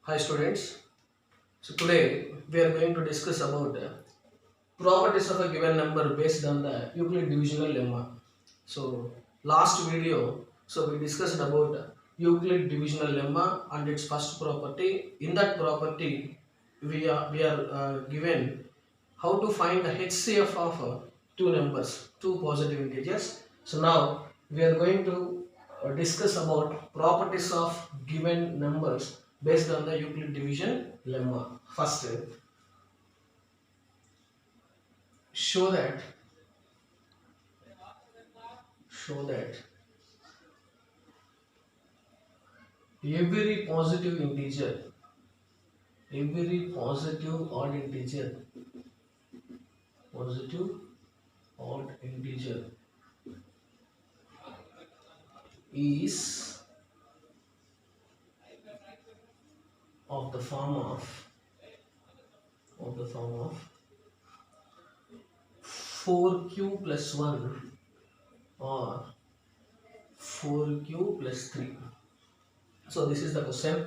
Hi students. So today we are going to discuss about properties of a given number based on the Euclid divisional lemma. So last video, so we discussed about Euclid divisional lemma and its first property. In that property, we are given how to find the HCF of two numbers, two positive integers. So now we are going to discuss about properties of given numbers based on the Euclid division lemma. First, show that show that every positive integer, every positive odd integer is of the form of 4q plus 1 or 4q plus 3. So this is the question.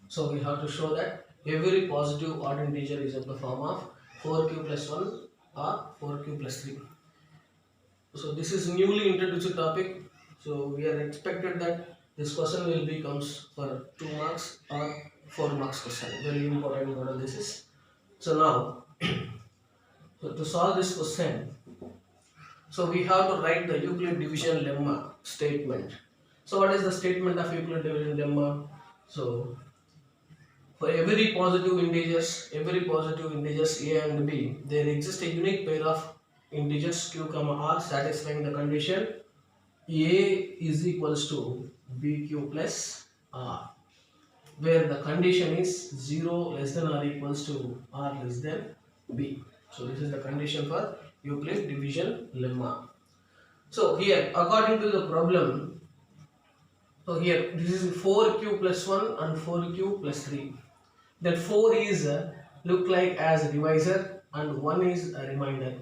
So we have to show that every positive odd integer is of the form of 4q plus 1 or 4q plus 3. So this is newly introduced topic. So we are expected that this question will be comes for 2 marks or 4 marks question. Very important model this is. So now, so to solve this question, so we have to write the Euclid division lemma statement. So what is the statement of Euclid division lemma? So for every positive integers a and b, there exists a unique pair of integers q comma r satisfying the condition a is equals to bq plus r, where the condition is 0 less than or equals to r less than b. So this is the condition for Euclid division lemma. So here, according to the problem, so here this is 4q plus 1 and 4q plus 3. Then 4 is look like as a divisor and 1 is a remainder.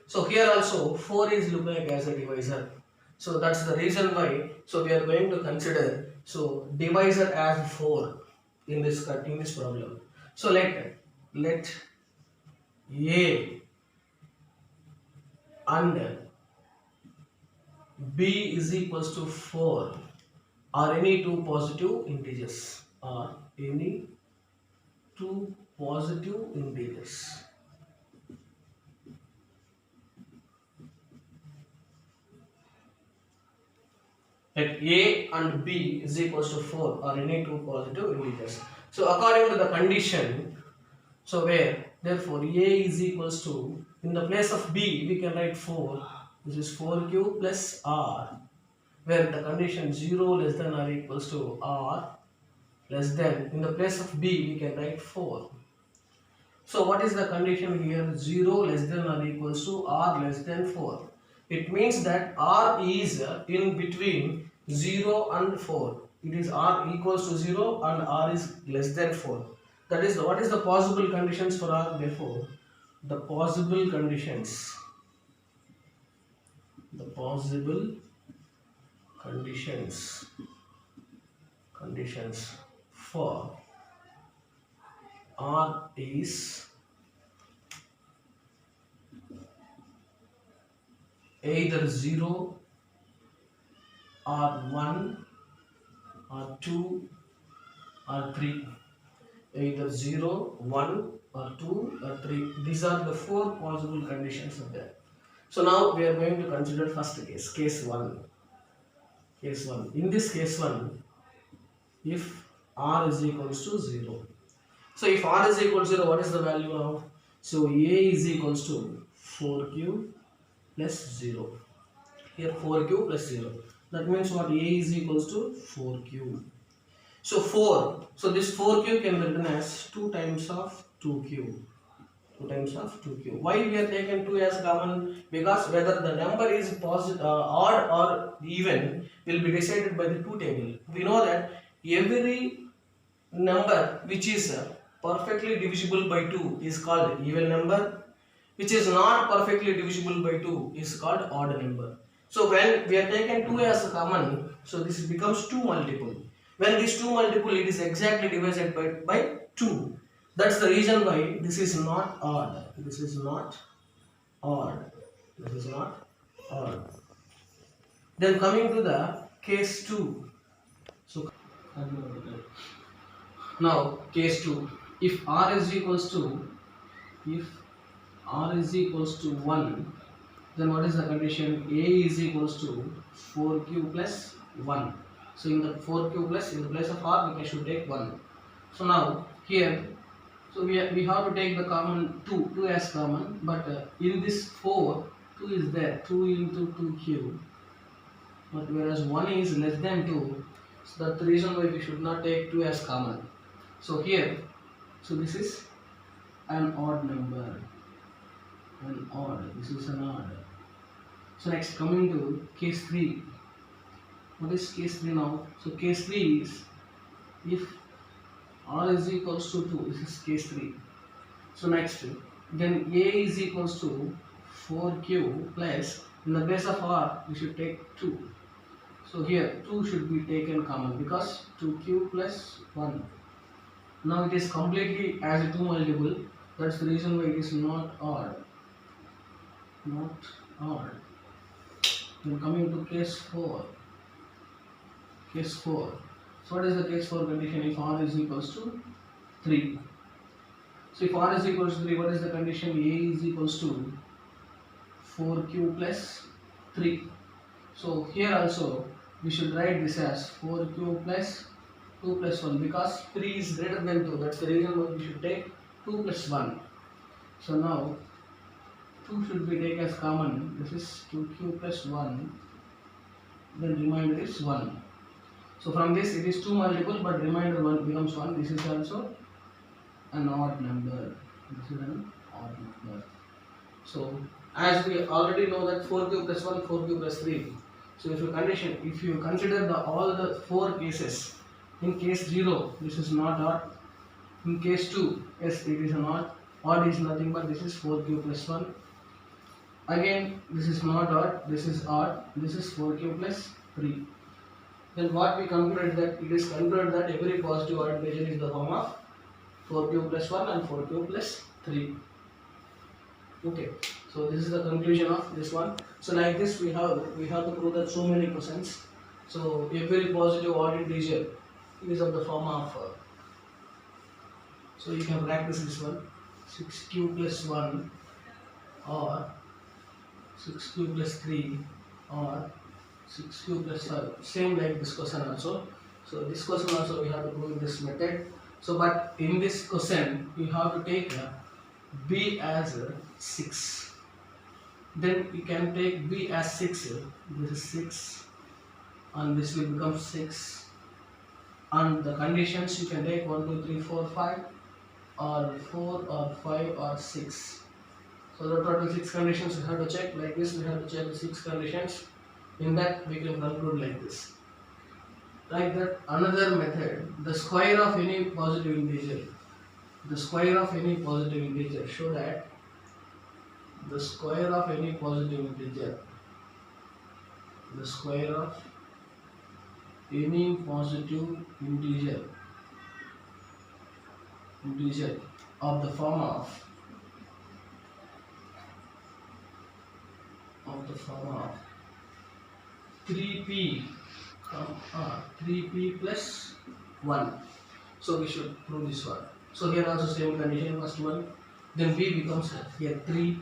So here also 4 is look like as a divisor. So that's the reason why. So we are going to consider so divisor as 4 in this problem. So let a and b is equals to 4 or any two positive integers or any two positive integers. Let a and b is equals to 4 or any two positive integers. So according to the condition, so where therefore a is equals to, in the place of b we can write 4, which is 4q plus r, where the condition 0 less than or equals to r less than, in the place of b we can write 4. So what is the condition here? 0 less than or equals to r less than 4. It means that r is in between 0 and 4. It is r equals to 0 and r is less than 4. That is, what is the possible conditions for r? Therefore, the possible conditions for r is either 0 or 1 or 2 or 3. Either 0, 1 or 2 or 3. These are the 4 possible conditions of that. So now we are going to consider first case 1. In this case 1, if r is equals to 0. So if r is equal to 0, what is the value now? So a is equals to 4q plus 0. Here 4q plus 0. That means what? A is equals to 4q. So 4. So this 4q can be written as 2 times of 2q. 2 times of 2q. Why we are taking 2 as common? Because whether the number is positive, odd or even will be decided by the 2 table. We know that every number which is perfectly divisible by 2 is called even number, which is not perfectly divisible by 2 is called odd number. So when we are taking 2 as a common, so this becomes 2 multiple. When these two multiple, it is exactly divided by 2. That's the reason why this is not odd. This is not odd. This is not odd. Then coming to the case 2. So now case 2. If r is equals to if r is equals to 1, then what is the condition? A is equals to 4q plus 1. So in the 4q plus, in the place of r, we should take 1. So now here, so we have to take the common 2 as common, but in this 4, 2 is there, 2 into 2q. But whereas 1 is less than 2, so that's the reason why we should not take 2 as common. So here, so this is an odd number. An odd, this is an odd. So next, coming to case 3. What is case 3 now? So case 3 is if r is equals to 2, this is case 3. So next, then a is equals to 4q plus, in the place of r, we should take 2. So here 2 should be taken common because 2q plus 1. Now it is completely as a 2 multiple. That's the reason why it is not odd. Not odd. Then coming to case 4. Case 4. So what is the case 4 condition if r is equals to 3? So if r is equals to 3, what is the condition? A is equals to 4q plus 3. So here also we should write this as 4q plus 2 plus 1 because 3 is greater than 2. That's the reason why we should take 2 plus 1. So now 2 should be taken as common. This is 2q plus 1. Then remainder is 1. So from this it is 2 multiple, but remainder 1 becomes 1. This is also an odd number. This is an odd number. So as we already know that 4q plus 1, 4q plus 3. So if you consider all the 4 cases, in case 0, this is not odd. In case 2, yes, it is an odd. Odd is nothing but this is 4q plus 1. Again, this is not odd, this is odd, this is 4q plus 3. Then what we concluded that it is concluded that every positive odd integer is the form of 4q plus 1 and 4q plus 3. Okay, so this is the conclusion of this one. So like this we have to prove that so many questions. So every positive odd integer is of the form of so you can practice this one, 6q plus 1 or 6q plus 3 or 6q plus 5. Same like this question also. So this question also we have to prove this method. So but in this question we have to take b as 6. Then you can take b as 6. This is 6 and this will become 6. And the conditions you can take 1, 2, 3, 4, 5 or 4 or 5 or 6. So the total 6 conditions we have to check. Like this we have to check the 6 conditions. In that we can conclude like this. Like that, another method, the square of any positive integer. The square of any positive integer. Show that the square of any positive integer. The square of any positive integer of the form of 3p 3p plus 1. So we should prove this one. So here also same condition, first one, then b becomes here 3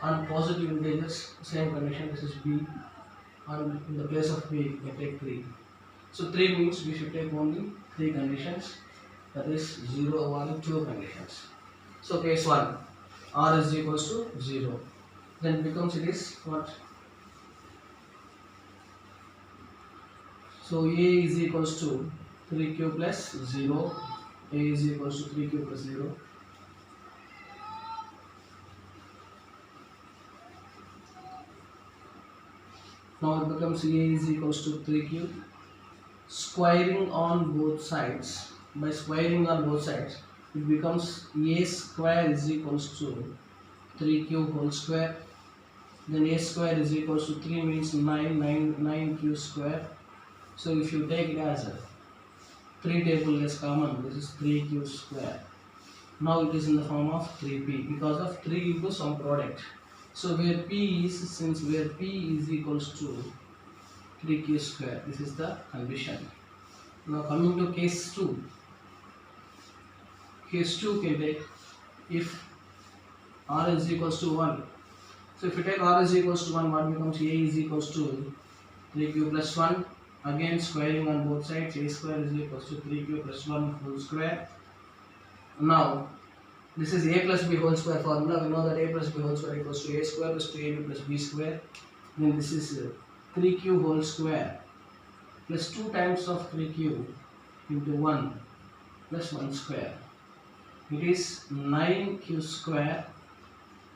and positive integers, same condition, this is b and in the place of b we take 3. So 3 means we should take only 3 conditions, that is 0, 1, 2 conditions. So case 1, r is equals to 0. Then becomes it is what? So a is equals to 3q plus 0. A is equals to 3q plus 0. Now it becomes a is equals to 3q. Squaring on both sides. By squaring on both sides, it becomes a square is equals to 3q whole square. Then a square is equals to 3 means 9q square. So if you take it as 3 table is common. This is 3q square. Now it is in the form of 3p because of 3 into some product. So where p is, since where p is equals to 3q square, this is the condition. Now coming to case 2. Case 2 can take if r is equals to 1. So if you take r is equals to 1, what becomes a is equals to 3q plus 1. Again squaring on both sides, a square is equals to 3q plus 1 whole square. Now this is a plus b whole square formula. We know that a plus b whole square equals to a square plus 2ab plus b square. Then this is 3q whole square plus 2 times of 3q into 1 plus 1 square. It is 9q square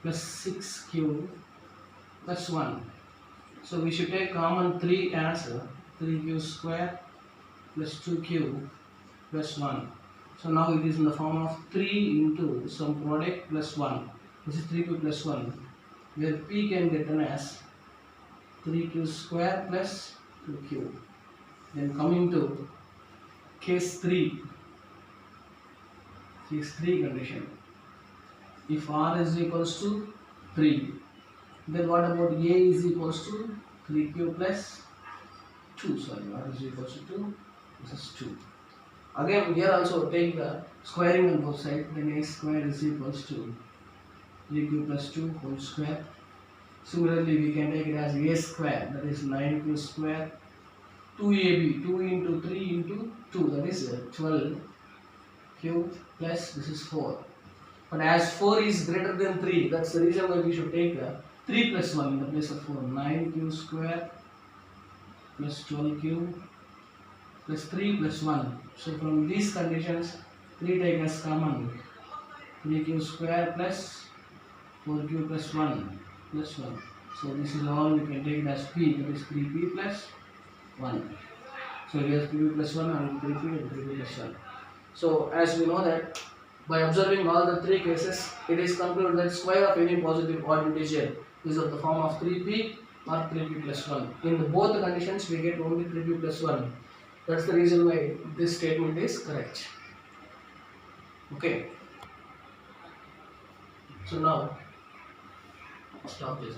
plus 6q plus 1. So we should take common 3 as 3q square plus 2q plus 1. So now it is in the form of 3 into some product plus 1. This is 3q plus 1, where p can get written as 3q square plus 2q. Then coming to case 3 condition. If r is equals to 3, then what about a is equals to 3q plus 2? Sorry, r is equals to 2. This is 2. Again, here also take the squaring on both sides. Then a square is equals to 3q plus 2 whole square. Similarly, we can take it as a square, that is 9q square, 2ab, 2 into 3 into 2, that is 12q plus this is 4. But as 4 is greater than 3, that's the reason why we should take 3 plus 1 in the place of 4. 9q square plus 12q plus 3 plus 1. So from these conditions, 3 take as common. 3q square plus 4q plus 1 plus 1. So this is all we can take it as p, that is 3p plus 1. So here is 3p plus 1 and 3p and 3p plus 1. So as we know that by observing all the 3 cases, it is concluded that square of any positive odd integer is of the form of 3p or 3p plus 1. In both the conditions, we get only 3p plus 1. That's the reason why this statement is correct. Okay. So now, stop this.